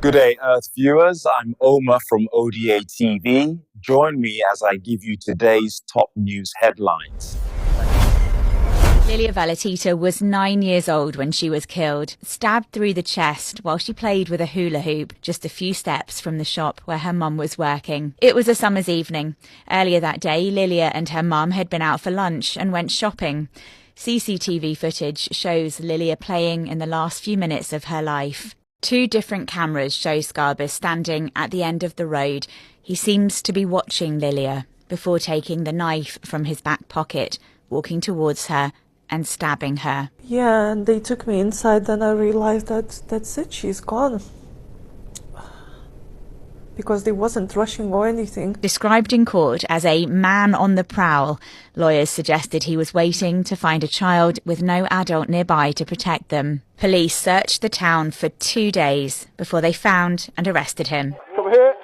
Good day, Earth viewers. I'm Omar from O.D.A. TV. Join me as I give you today's top news headlines. Lilia Valetita was 9 years old when she was killed, stabbed through the chest while she played with a hula hoop just a few steps from the shop where her mum was working. It was a summer's evening. Earlier that day, Lilia and her mum had been out for lunch and went shopping. CCTV footage shows Lilia playing in the last few minutes of her life. 2 different cameras show Scarbus standing at the end of the road. He seems to be watching Lilia before taking the knife from his back pocket, walking towards her and stabbing her. Yeah, and they took me inside, then I realized that's it, she's gone. Because they wasn't rushing or anything. Described in court as a man on the prowl, lawyers suggested he was waiting to find a child with no adult nearby to protect them. Police searched the town for 2 days before they found and arrested him. Come here.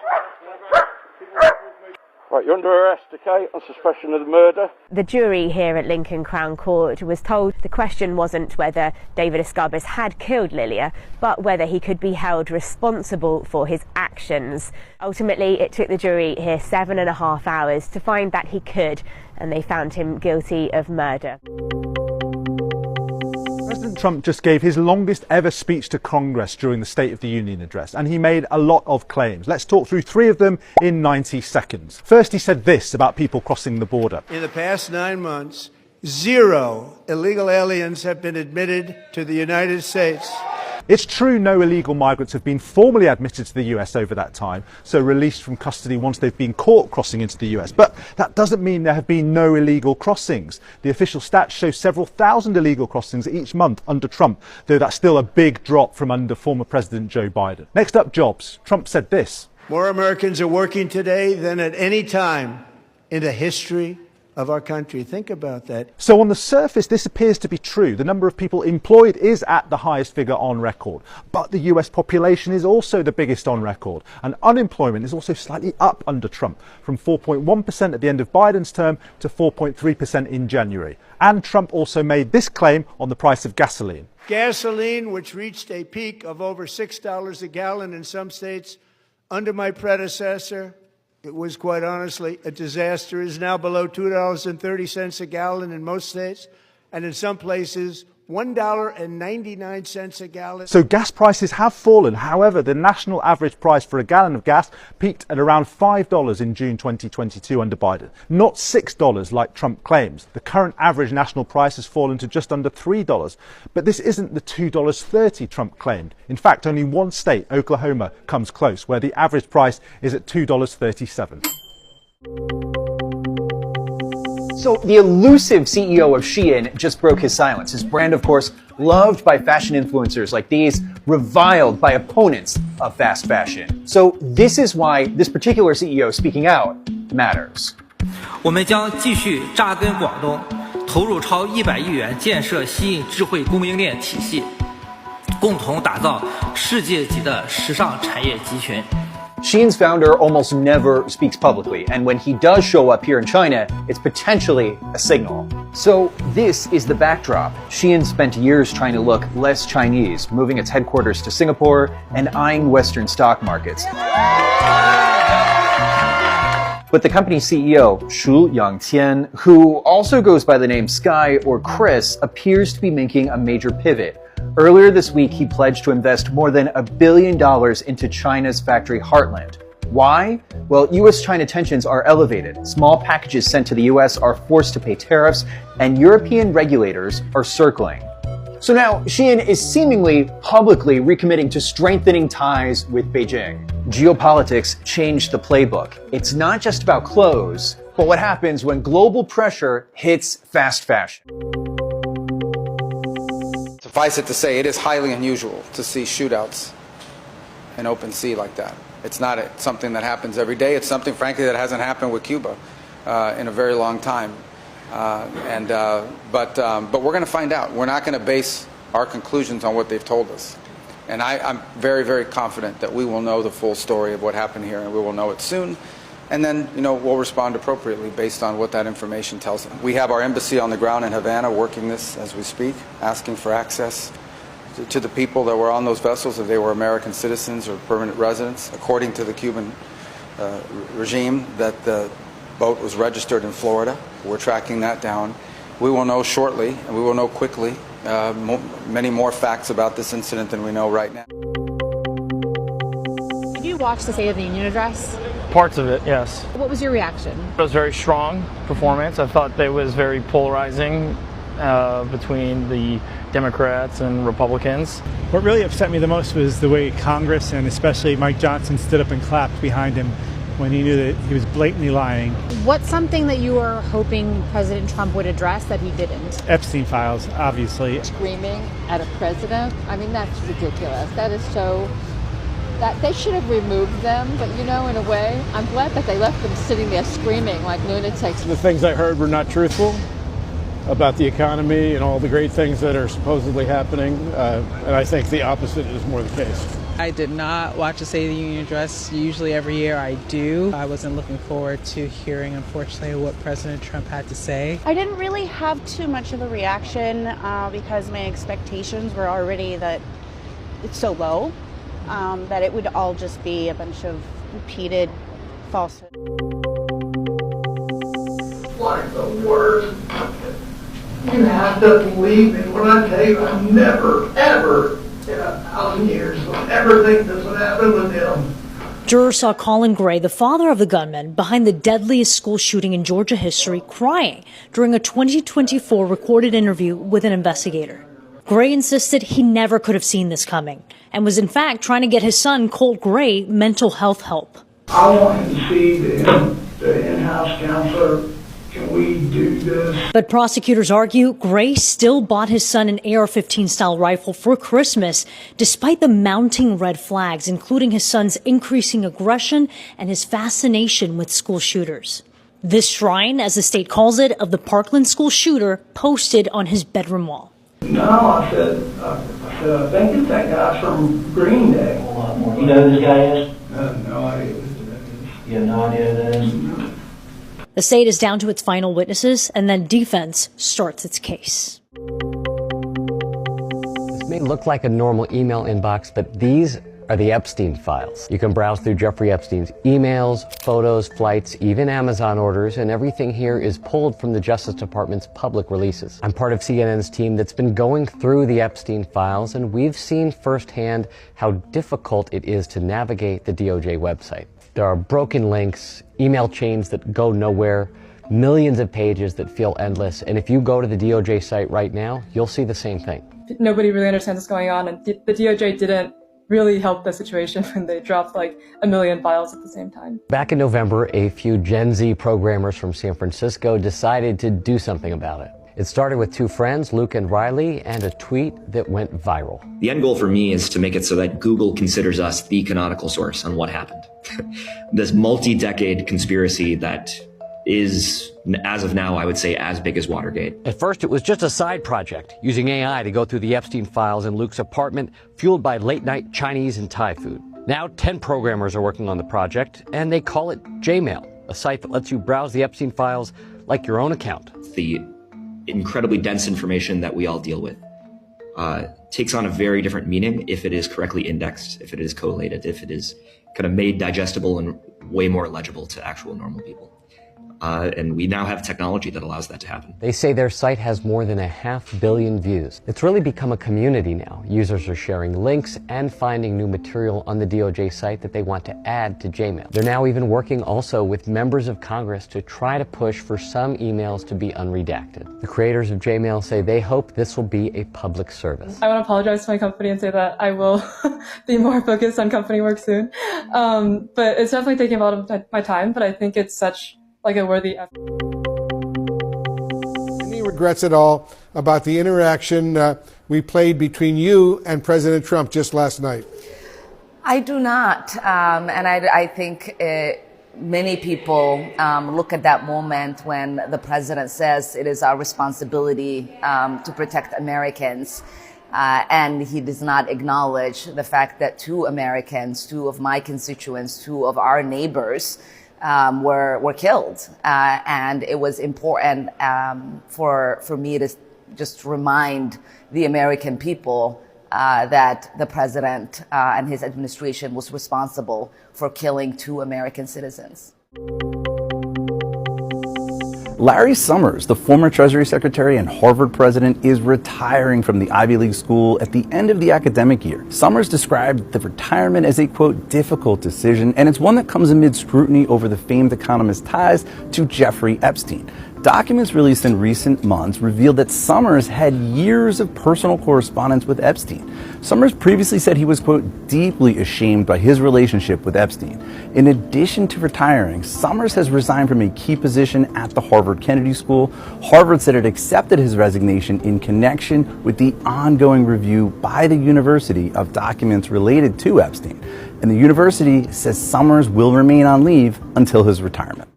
Right, you're under arrest, okay, on suspicion of the murder. The jury here at Lincoln Crown Court was told the question wasn't whether David Escarbus had killed Lilia, but whether he could be held responsible for his actions. Ultimately, it took the jury here 7.5 hours to find that he could, and they found him guilty of murder. President Trump just gave his longest ever speech to Congress during the State of the Union address, and he made a lot of claims. Let's talk through 3 of them in 90 seconds. First, he said this about people crossing the border. In the past 9 months, 0 illegal aliens have been admitted to the United States. It's true no illegal migrants have been formally admitted to the US over that time, so released from custody once they've been caught crossing into the US. But that doesn't mean there have been no illegal crossings. The official stats show several thousand illegal crossings each month under Trump, though that's still a big drop from under former President Joe Biden. Next up, jobs. Trump said this. More Americans are working today than at any time in the history of our country. Think about that. So on the surface, this appears to be true. The number of people employed is at the highest figure on record. But the US population is also the biggest on record. And unemployment is also slightly up under Trump, from 4.1% at the end of Biden's term to 4.3% in January. And Trump also made this claim on the price of gasoline. Gasoline, which reached a peak of over $6 a gallon in some states under my predecessor, it was quite honestly a disaster, is now below $2.30 a gallon in most states, and in some places $1.99 a gallon. So gas prices have fallen. However, the national average price for a gallon of gas peaked at around $5 in June 2022 under Biden, not $6 like Trump claims. The current average national price has fallen to just under $3. But this isn't the $2.30 Trump claimed. In fact, only one state, Oklahoma, comes close, where the average price is at $2.37. So the elusive CEO of Shein just broke his silence. His brand, of course, loved by fashion influencers like these, reviled by opponents of fast fashion. So this is why this particular CEO speaking out matters. 我们将继续扎根广东，投入超100亿元建设Shein智慧供应链体系，共同打造世界级的时尚产业集群。 Shein's founder almost never speaks publicly, and when he does show up here in China, it's potentially a signal. So this is the backdrop. Shein spent years trying to look less Chinese, moving its headquarters to Singapore and eyeing Western stock markets. But the company's CEO, Shu Yangtian, who also goes by the name Sky or Chris, appears to be making a major pivot. Earlier this week, he pledged to invest more than $1 billion into China's factory heartland. Why? Well, US-China tensions are elevated. Small packages sent to the US are forced to pay tariffs, and European regulators are circling. So now, Shein is seemingly publicly recommitting to strengthening ties with Beijing. Geopolitics changed the playbook. It's not just about clothes, but what happens when global pressure hits fast fashion. Suffice it to say, it is highly unusual to see shootouts in open sea like that. It's not something that happens every day. It's something, frankly, that hasn't happened with Cuba in a very long time. But we're going to find out. We're not going to base our conclusions on what they've told us. And I'm very, very confident that we will know the full story of what happened here, and we will know it soon. And then, we'll respond appropriately based on what that information tells them. We have our embassy on the ground in Havana working this as we speak, asking for access to the people that were on those vessels, if they were American citizens or permanent residents, according to the Cuban regime, that the boat was registered in Florida. We're tracking that down. We will know shortly, and we will know quickly, many more facts about this incident than we know right now. Did you watch the State of the Union address? Parts of it, yes. What was your reaction? It was a very strong performance. I thought that it was very polarizing between the Democrats and Republicans. What really upset me the most was the way Congress and especially Mike Johnson stood up and clapped behind him when he knew that he was blatantly lying. What's something that you were hoping President Trump would address that he didn't? Epstein files, obviously. Screaming at a president, I mean, that's ridiculous. That is so, that they should have removed them, but you know, in a way, I'm glad that they left them sitting there screaming like lunatics. The things I heard were not truthful about the economy and all the great things that are supposedly happening, and I think the opposite is more the case. I did not watch the State of the Union address. Usually every year I do. I wasn't looking forward to hearing, unfortunately, what President Trump had to say. I didn't really have too much of a reaction because my expectations were already that it's so low that it would all just be a bunch of repeated falsehoods. Like the worst. You have to believe me when I tell you I never, ever in 1,000 years would ever think this would happen with him. Jurors saw Colin Gray, the father of the gunman behind the deadliest school shooting in Georgia history, crying during a 2024 recorded interview with an investigator. Gray insisted he never could have seen this coming and was in fact trying to get his son, Colt Gray, mental health help. I want him to see the in-house counselor. Can we do this? But prosecutors argue Gray still bought his son an AR-15 style rifle for Christmas, despite the mounting red flags, including his son's increasing aggression and his fascination with school shooters. This shrine, as the state calls it, of the Parkland school shooter posted on his bedroom wall. No, I said, I think it's that guy from Green Day. A lot more. You know who this guy is? No idea who that is. You have no idea who that is? The state is down to its final witnesses, and then defense starts its case. This may look like a normal email inbox, but these are the Epstein files. You can browse through Jeffrey Epstein's emails, photos, flights, even Amazon orders, and everything here is pulled from the Justice Department's public releases. I'm part of CNN's team that's been going through the Epstein files, and we've seen firsthand how difficult it is to navigate the DOJ website. There are broken links, email chains that go nowhere, millions of pages that feel endless, and if you go to the DOJ site right now, you'll see the same thing. Nobody really understands what's going on, and the DOJ didn't really help the situation when they dropped like 1 million files at the same time. Back in November, a few Gen Z programmers from San Francisco decided to do something about it. It started with two friends, Luke and Riley, and a tweet that went viral. The end goal for me is to make it so that Google considers us the canonical source on what happened. This multi-decade conspiracy that is, as of now, I would say as big as Watergate. At first, it was just a side project, using AI to go through the Epstein files in Luke's apartment, fueled by late-night Chinese and Thai food. Now, 10 programmers are working on the project, and they call it Jmail, a site that lets you browse the Epstein files like your own account. The incredibly dense information that we all deal with takes on a very different meaning if it is correctly indexed, if it is collated, if it is kind of made digestible and way more legible to actual normal people. And we now have technology that allows that to happen. They say their site has more than 500 million views. It's really become a community now. Users are sharing links and finding new material on the DOJ site that they want to add to Jmail. They're now even working also with members of Congress to try to push for some emails to be unredacted. The creators of Jmail say they hope this will be a public service. I want to apologize to my company and say that I will be more focused on company work soon. But it's definitely taking a lot of my time, but I think it's such like a worthy effort. Any regrets at all about the interaction we played between you and President Trump just last night? I do not. And I think many people look at that moment when the president says it is our responsibility to protect Americans. And he does not acknowledge the fact that two Americans, two of my constituents, two of our neighbors, were killed, and it was important for me to just remind the American people that the president and his administration was responsible for killing 2 American citizens. Larry Summers, the former Treasury Secretary and Harvard president, is retiring from the Ivy League school at the end of the academic year. Summers described the retirement as a, quote, difficult decision, and it's one that comes amid scrutiny over the famed economist's ties to Jeffrey Epstein. Documents released in recent months revealed that Summers had years of personal correspondence with Epstein. Summers previously said he was, quote, deeply ashamed by his relationship with Epstein. In addition to retiring, Summers has resigned from a key position at the Harvard Kennedy School. Harvard said it accepted his resignation in connection with the ongoing review by the university of documents related to Epstein. And the university says Summers will remain on leave until his retirement.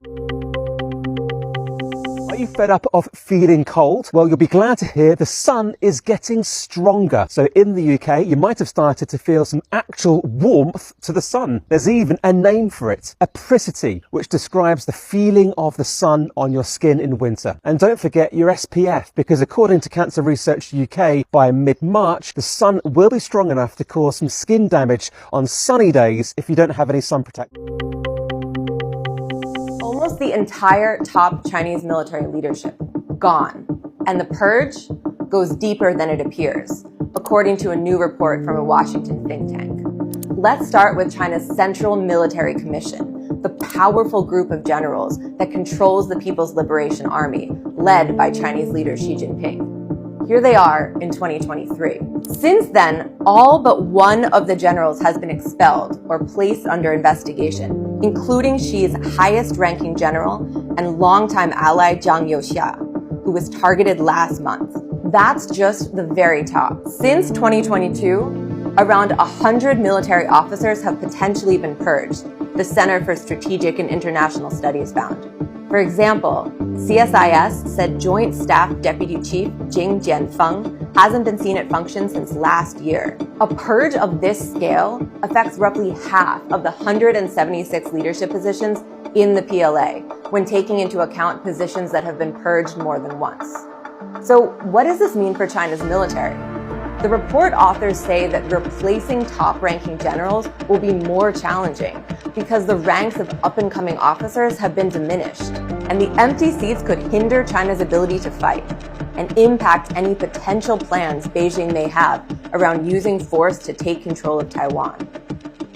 Are you fed up of feeling cold? Well, you'll be glad to hear the sun is getting stronger. So in the UK, you might have started to feel some actual warmth to the sun. There's even a name for it, apricity, which describes the feeling of the sun on your skin in winter. And don't forget your SPF, because according to Cancer Research UK, by mid-March, the sun will be strong enough to cause some skin damage on sunny days if you don't have any sun protection. Almost the entire top Chinese military leadership gone. And the purge goes deeper than it appears, according to a new report from a Washington think tank. Let's start with China's Central Military Commission, the powerful group of generals that controls the People's Liberation Army, led by Chinese leader Xi Jinping. Here they are in 2023. Since then, all but one of the generals has been expelled or placed under investigation, including Xi's highest-ranking general and longtime ally Zhang Youxia, who was targeted last month. That's just the very top. Since 2022, around 100 military officers have potentially been purged, the Center for Strategic and International Studies found. For example, CSIS said Joint Staff Deputy Chief Jing Jianfeng hasn't been seen at function since last year. A purge of this scale affects roughly half of the 176 leadership positions in the PLA, when taking into account positions that have been purged more than once. So what does this mean for China's military? The report authors say that replacing top-ranking generals will be more challenging because the ranks of up-and-coming officers have been diminished, and the empty seats could hinder China's ability to fight and impact any potential plans Beijing may have around using force to take control of Taiwan.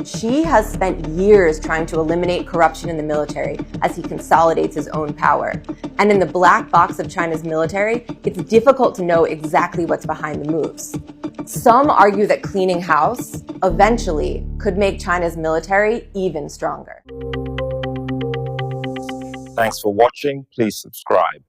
Xi has spent years trying to eliminate corruption in the military as he consolidates his own power. And in the black box of China's military, it's difficult to know exactly what's behind the moves. Some argue that cleaning house eventually could make China's military even stronger. Thanks for watching. Please subscribe.